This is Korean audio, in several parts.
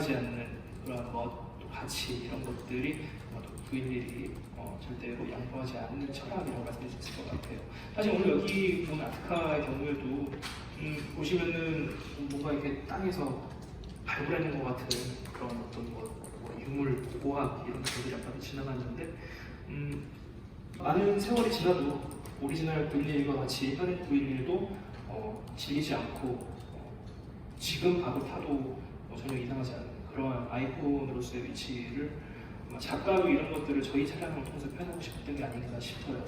양보하지 않는 그런 가치 이런 것들이 V11이 절대로 양보하지 않는 철학이라고 말씀드릴 수 있을 것 같아요. 사실 오늘 여기 보는 아트카의 경우에도 보시면은 뭔가 이렇게 땅에서 발굴하는 것 같은 그런 어떤 유물, 고고학 이런 것들이 약간 지나갔는데 많은 세월이 지나도 오리지널 911과 같이 현행 911도 질리지 않고 지금 봐도 타도 전혀 이상하지 않은 그런 아이콘으로서의 위치를 작가도 이런 것들을 저희 차량을 통해서 표현하고 싶었던 게 아닌가 싶어요.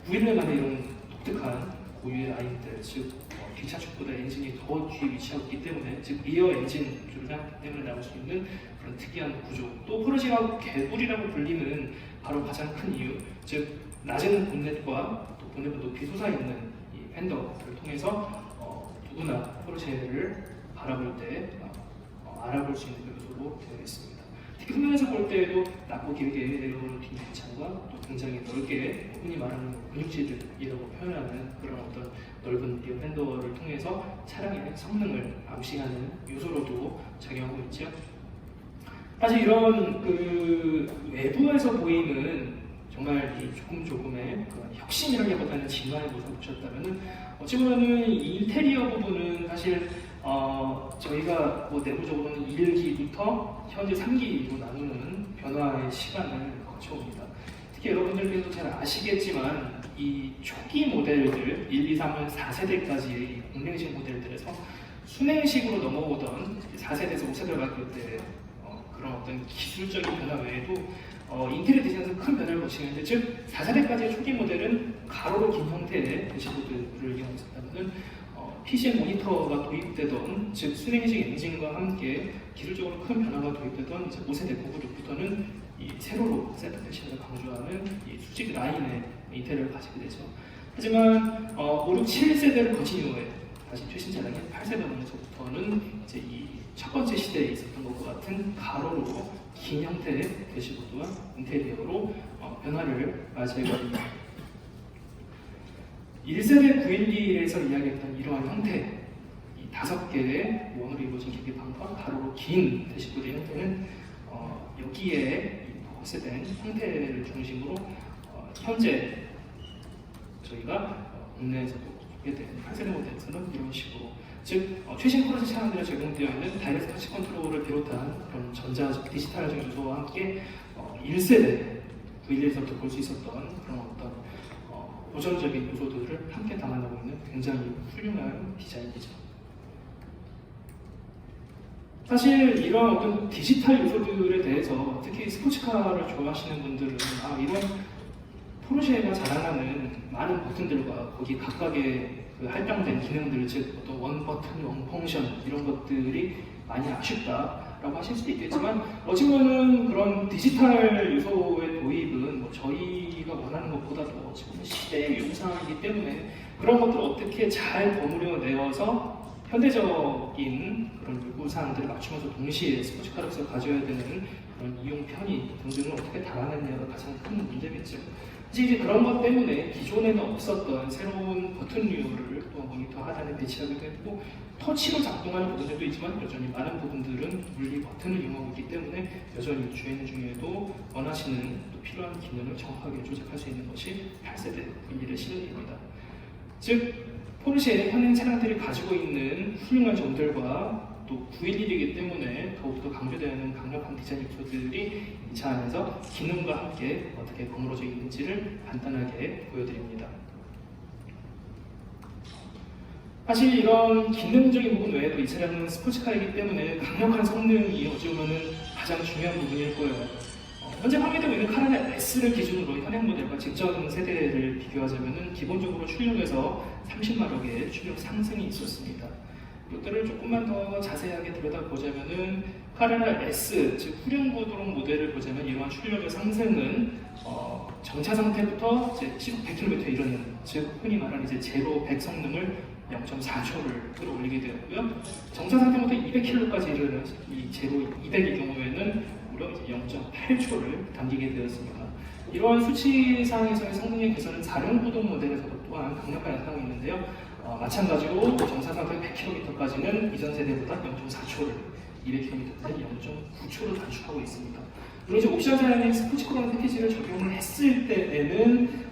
911만의 이런 독특한 고유의 라인들, 즉 뒷차축보다 엔진이 더 뒤에 위치하기 때문에, 즉 리어 엔진 줄량 때문에 나올 수 있는 그런 특이한 구조, 또 포르쉐가 개구리라고 불리는 바로 가장 큰 이유, 즉 낮은 본넷과 또 본넷보다 높이 솟아있는 이 팬더를 통해서 누구나 포르쉐를 바라볼 때 알아볼 수 있는 요소로 되어 있습니다. 특히 후면에서 볼 때에도 낮고 길게 내려오는 뒷창과 또 굉장히 넓게 흔히 말하는 근육질이라고 표현하는 그런 어떤 넓은 리어 팬더를 통해서 차량의 성능을 암시하는 요소로도 작용하고 있죠. 사실 이런 외부에서 보이는 정말 이 조금의 혁신이라기보다는 진화의 모습을 보셨다면은 어찌 보면은 이 인테리어 부분은 사실 저희가 내부적으로는 1기부터 현재 3기로 나누는 변화의 시간을 거쳐옵니다. 특히 여러분들께서 잘 아시겠지만 이 초기 모델들 1, 2, 3은 4세대까지의 공랭식 모델들에서 순행식으로 넘어오던 4세대에서 5세대로 바뀔 때 그런 어떤 기술적인 변화 외에도 인테리어 디자인에서 큰 변화를 거치는데, 즉 4세대까지의 초기 모델은 가로로 긴 형태의 대시보드를 이용했었다면 PCM 모니터가 도입되던, 즉 순행식 엔진과 함께 기술적으로 큰 변화가 도입되던 이제 5세대 고구조부터는 이 세로로 세트 패션을 강조하는 이 수직 라인의 인테리어를 가지게 되죠. 하지만 5, 6, 7세대를 거친 이후에 다시 최신 차량인 8세대 넘어서부터는 이제 이 첫 번째 시대에 있었던 것과 같은 가로로 긴 형태의 대시보드와 인테리어로 변화를 맞이해버립니다. 1세대 911에서 이야기했던 이러한 형태, 이 5개의 원으로 이루어진 계기판과 가로로 긴 대시보드의 형태는 여기에 포커스된 형태를 중심으로 현재 저희가 국내에서도 소개된 8세대 모델에서는 이런 식으로, 즉 최신 포르쉐 차량들에 적용되어 있는 다이렉트 터치 컨트롤을 비롯한 그런 디지털적 요소와 함께 1세대 911에서부터 볼 수 있었던 그런 어떤 고전적인 요소들을 함께 담아내고 있는 굉장히 훌륭한 디자인이죠. 사실 이런 어떤 디지털 요소들에 대해서 특히 스포츠카를 좋아하시는 분들은 이런 포르쉐가 자랑하는 많은 버튼들과 거기 각각의 할당된 기능들, 즉 어떤 원 버튼, 원 펑션 이런 것들이 많이 아쉽다라고 하실 수도 있겠지만, 어찌 보면 그런 디지털 요소의 도입은 저희가 원하는 것보다도 시대의 요구사항이기 때문에 그런 것들을 어떻게 잘 버무려 내어서 현대적인 그런 요구사항들을 맞추면서 동시에 스포츠카로서 가져야 되는 그런 이용 편의 등등을 어떻게 달아내느냐가 가장 큰 문제겠죠. 이제 그런 것 때문에 기존에는 없었던 새로운 버튼류를 또 모니터 하단에 배치하기도 했고, 터치로 작동하는 부분들도 있지만 여전히 많은 부분들은 물리 버튼을 이용하고 있기 때문에 여전히 주행 중에도 원하시는 또 필요한 기능을 정확하게 조작할 수 있는 것이 8세대 911의 실력입니다. 즉 포르쉐의 현행 차량들이 가지고 있는 훌륭한 점들과 또 911이기 때문에 더욱더 강조되는 강력한 디자인 요소들이 이 차 안에서 기능과 함께 어떻게 버무러져 있는지를 간단하게 보여드립니다. 사실 이런 기능적인 부분 외에도 이 차량은 스포츠카이기 때문에 강력한 성능이 어찌 보면 가장 중요한 부분일 거예요. 현재 판매되고 있는 카라나 S를 기준으로 현행 모델과 직전 세대를 비교하자면 기본적으로 출력에서 30마력의 출력 상승이 있었습니다. 이것들을 조금만 더 자세하게 들여다보자면은 카라나 S, 즉 후륜구동 모델을 보자면 이러한 출력의 상승은 정차 상태부터 이제 시속 100km에 이르는, 즉 흔히 말하는 이제 제로 100 성능을 0.4초를 끌어올리게 되었고요. 정차 상태부터 200km까지 이르는 이 제로 200의 경우에는 무려 0.8초를 당기게 되었습니다. 이러한 수치상에서의 성능의 개선은 4륜 구동 모델에서도 또한 강력한 향상이 있는데요. 마찬가지로 정차 상태 100km까지는 이전 세대보다 0.4초를, 200km를 0.9초로 단축하고 있습니다. 물론 이제 옵션 사양의 스포츠 코로나 패키지를 적용을 했을 때에는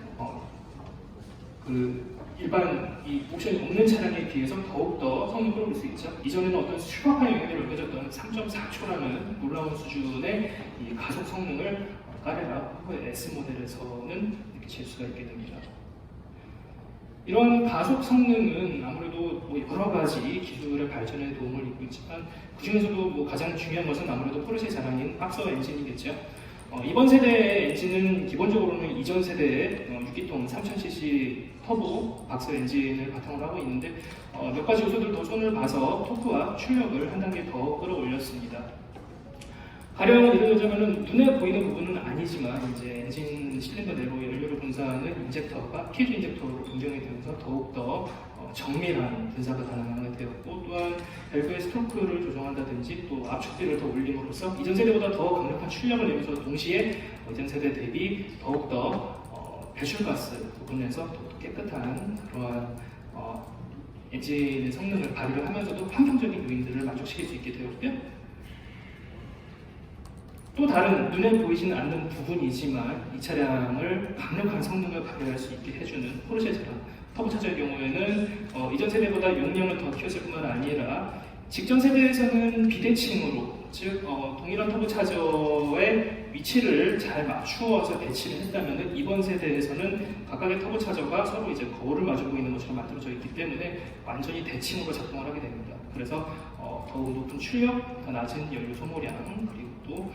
그 일반 이 옵션이 없는 차량에 비해서 더욱더 성능을 끌어올 수 있죠. 이전에는 어떤 슈퍼카 영역을 넘겨졌던 3.4초라는 놀라운 수준의 이 가속 성능을 까레라 혹은 S 모델에서는 이렇게 잴 수가 있게 됩니다. 이런 가속 성능은 아무래도 뭐 여러 가지 기술의 발전에 도움을 잇고 있지만 그 중에서도 뭐 가장 중요한 것은 아무래도 포르쉐 자랑인 박서 엔진이겠죠. 이번 세대의 엔진은 기본적으로는 이전 세대의 6기통 3000cc 터보 박스 엔진을 바탕으로 하고 있는데 몇 가지 요소들도 손을 봐서 토크와 출력을 한 단계 더 끌어올렸습니다. 가령 예를 들자면 눈에 보이는 부분은 아니지만 이제 엔진 실린더 내로 연료를 분사하는 인젝터가 퀴즈 인젝터로 변경이 되면서 더욱더 정밀한 분사가 가능하게 되었고, 또한 밸브의 스트로크를 조정한다든지 또 압축비를 더 올림으로써 이전 세대보다 더 강력한 출력을 내면서 동시에 이전 세대 대비 더욱더 배출가스 부분에서 더욱더 깨끗한 그러한 엔진의 성능을 발휘를 하면서도 환경적인 요인들을 만족시킬 수 있게 되었고요. 또 다른 눈에 보이지는 않는 부분이지만 이 차량을 강력한 성능을 발휘할 수 있게 해주는 포르쉐 자랑 터보차저의 경우에는 이전 세대보다 용량을 더 키웠을 뿐만 아니라 직전 세대에서는 비대칭으로, 즉 동일한 터보차저의 위치를 잘 맞추어서 배치를 했다면 이번 세대에서는 각각의 터보차저가 서로 이제 거울을 마주보고 있는 것처럼 만들어져 있기 때문에 완전히 대칭으로 작동을 하게 됩니다. 그래서 더욱 높은 출력, 더 낮은 연료 소모량, 그리고 또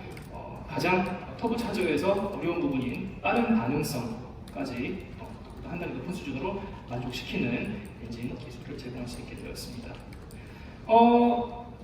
가장 터보차저에서 어려운 부분인 빠른 반응성까지 한 단계 높은 수준으로 만족시키는 엔진 기술을 제공할 수 있게 되었습니다.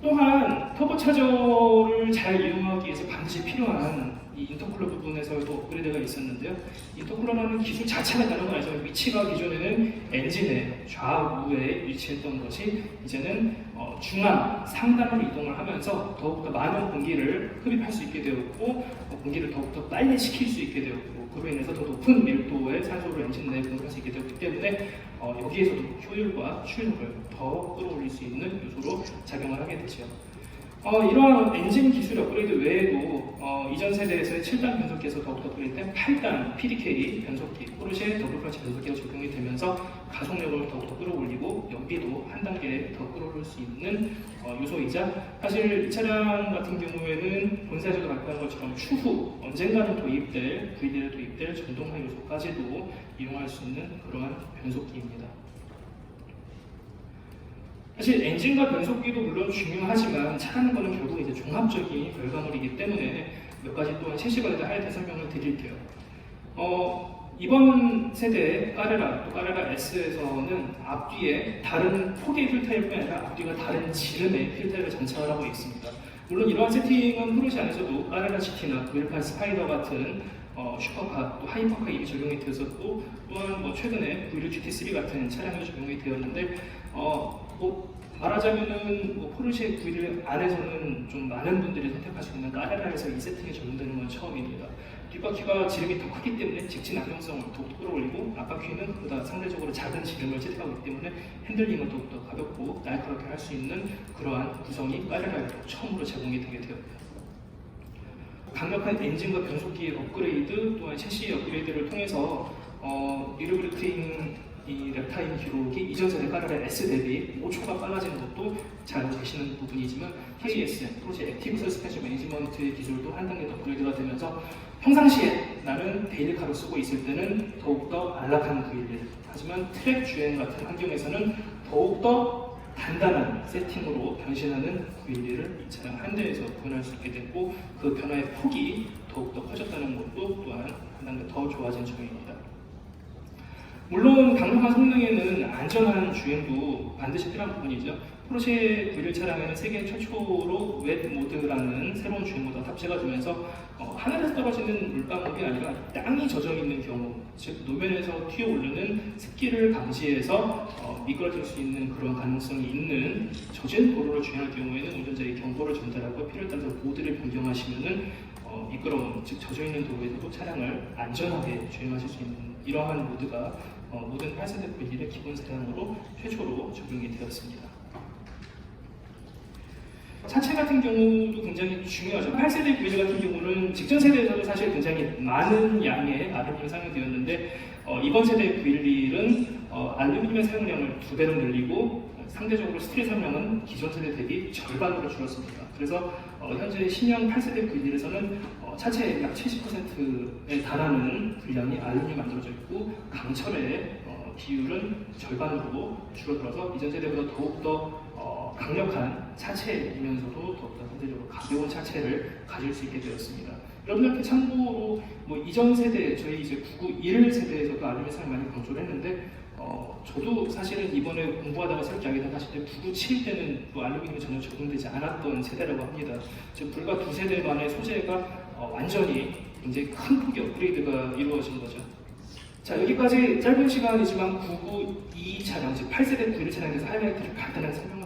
또한 터보차저를 잘 이용하기 위해서 반드시 필요한 이 인터쿨러 부분에서도 업그레이드가 있었는데요. 인터쿨러라는 기술 자체가 다른 건 아니지만 위치가 기존에는 엔진의 좌우에 위치했던 것이 이제는 중앙, 상단으로 이동을 하면서 더욱더 많은 공기를 흡입할 수 있게 되었고 공기를 더욱더 빨리 식힐 수 있게 되었고 그로 인해서 더 높은 밀도의 산소를 엔진 내에 공급할 수 있게 되었기 때문에 여기에서도 효율과 출력을 더 끌어올릴 수 있는 요소로 작용을 하게 되죠. 이러한 엔진 기술 업그레이드 외에도 이전 세대에서의 7단 변속기에서 더욱더 업그레이드된 8단 PDK 변속기, 포르쉐 더블클러치 변속기가 적용이 되면서 가속력을 더욱더 끌어올리고 연비도 한 단계 더 끌어올릴 수 있는 요소이자, 사실 이 차량 같은 경우에는 본사에서도 발표한 것처럼 추후 언젠가는 도입될 VD에 도입될 전동화 요소까지도 이용할 수 있는 그러한 변속기입니다. 사실 엔진과 변속기도 물론 중요하지만 차라는 것은 결국 이제 종합적인 결과물이기 때문에 몇 가지 또한 실시간에 하이라이트 설명을 드릴게요. 이번 세대 까레라 또 까레라 S에서는 앞뒤에 다른 폭의 필터일 뿐 아니라 앞뒤가 다른 지름의 필터를 장착을 하고 있습니다. 물론 이러한 세팅은 포르쉐 안에서도 까레라 GT나 918 스파이더 같은 슈퍼카 또 하이퍼카 이미 적용이 되었었고, 또한 뭐 최근에 916 GT3 같은 차량이 적용이 되었는데 말하자면은 포르쉐 911 안에서는 좀 많은 분들이 선택할 수 있는 까레라에서 이 세팅이 적용되는 건 처음입니다. 뒷바퀴가 지름이 더 크기 때문에 직진 안정성을 더욱 끌어올리고 앞바퀴는 그보다 상대적으로 작은 지름을 채택하기 때문에 핸들링은 더욱더 가볍고 날카롭게 할 수 있는 그러한 구성이 까레라에서 처음으로 제공이 되게 되었습니다. 강력한 엔진과 변속기의 업그레이드 또한 셰시 업그레이드를 통해서 리르브리팅 이 랩타임 기록이 이전 세대 까레라 S 대비 5초가 빨라지는 것도 잘 알고 계시는 부분이지만 KS, 포르쉐 액티브 서스펜션 매니지먼트 기술도 한 단계 더 업그레이드가 되면서 평상시에 나는 데일리카로 쓰고 있을 때는 더욱더 안락한 V11, 하지만 트랙 주행 같은 환경에서는 더욱더 단단한 세팅으로 변신하는 V11을 이 차량 한 대에서 구현할 수 있게 됐고 그 변화의 폭이 더욱더 커졌다는 것도 또한 한 단계 더 좋아진 점입니다. 물론 강력한 성능에는 안전한 주행도 반드시 필요한 부분이죠. 포르쉐 911 차량에는 세계 최초로 웻 모드라는 새로운 주행 모드가 탑재가 되면서 하늘에서 떨어지는 물방울이 아니라 땅이 젖어 있는 경우, 즉 노면에서 튀어오르는 습기를 감지해서 미끄러질 수 있는 그런 가능성이 있는 젖은 도로를 주행할 경우에는 운전자에게 경고를 전달하고 필요에 따라서 모드를 변경하시면은 미끄러운, 즉 젖어 있는 도로에서도 차량을 안전하게 주행하실 수 있는 이러한 모드가 모든 8세대 911의 기본 사양으로 최초로 적용이 되었습니다. 차체 같은 경우도 굉장히 중요하죠. 8세대 91 같은 경우는 직전 세대에서도 사실 굉장히 많은 양의 알루미늄이 사용되었는데 이번 세대 911은 알루미늄의 사용량을 2배로 늘리고 상대적으로 스틸의 사용량은 기존 세대 대비 절반으로 줄었습니다. 그래서 현재 신형 8세대 911에서는 차체의 약 70%에 달하는 분량이 알루미늄이 만들어져 있고 강철의 비율은 절반으로 줄어들어서 이전 세대보다 더욱더 강력한 차체이면서도 더욱더 상대적으로 가벼운 차체를 가질 수 있게 되었습니다. 여러분들께 참고로 이전 세대 저희 이제 991 세대에서도 알루미늄 사용 많이 강조를 했는데 저도 사실은 이번에 공부하다가 새롭게 알게 된 사실인데 997 때는 알루미늄이 전혀 적용되지 않았던 세대라고 합니다. 즉 불과 2세대 만에 소재가 완전히 굉장히 큰 폭의 업그레이드가 이루어진 거죠. 자, 여기까지 짧은 시간이지만 992 차량, 즉 8세대 91 차량에 대해서 하이라이트를 간단하게 설명을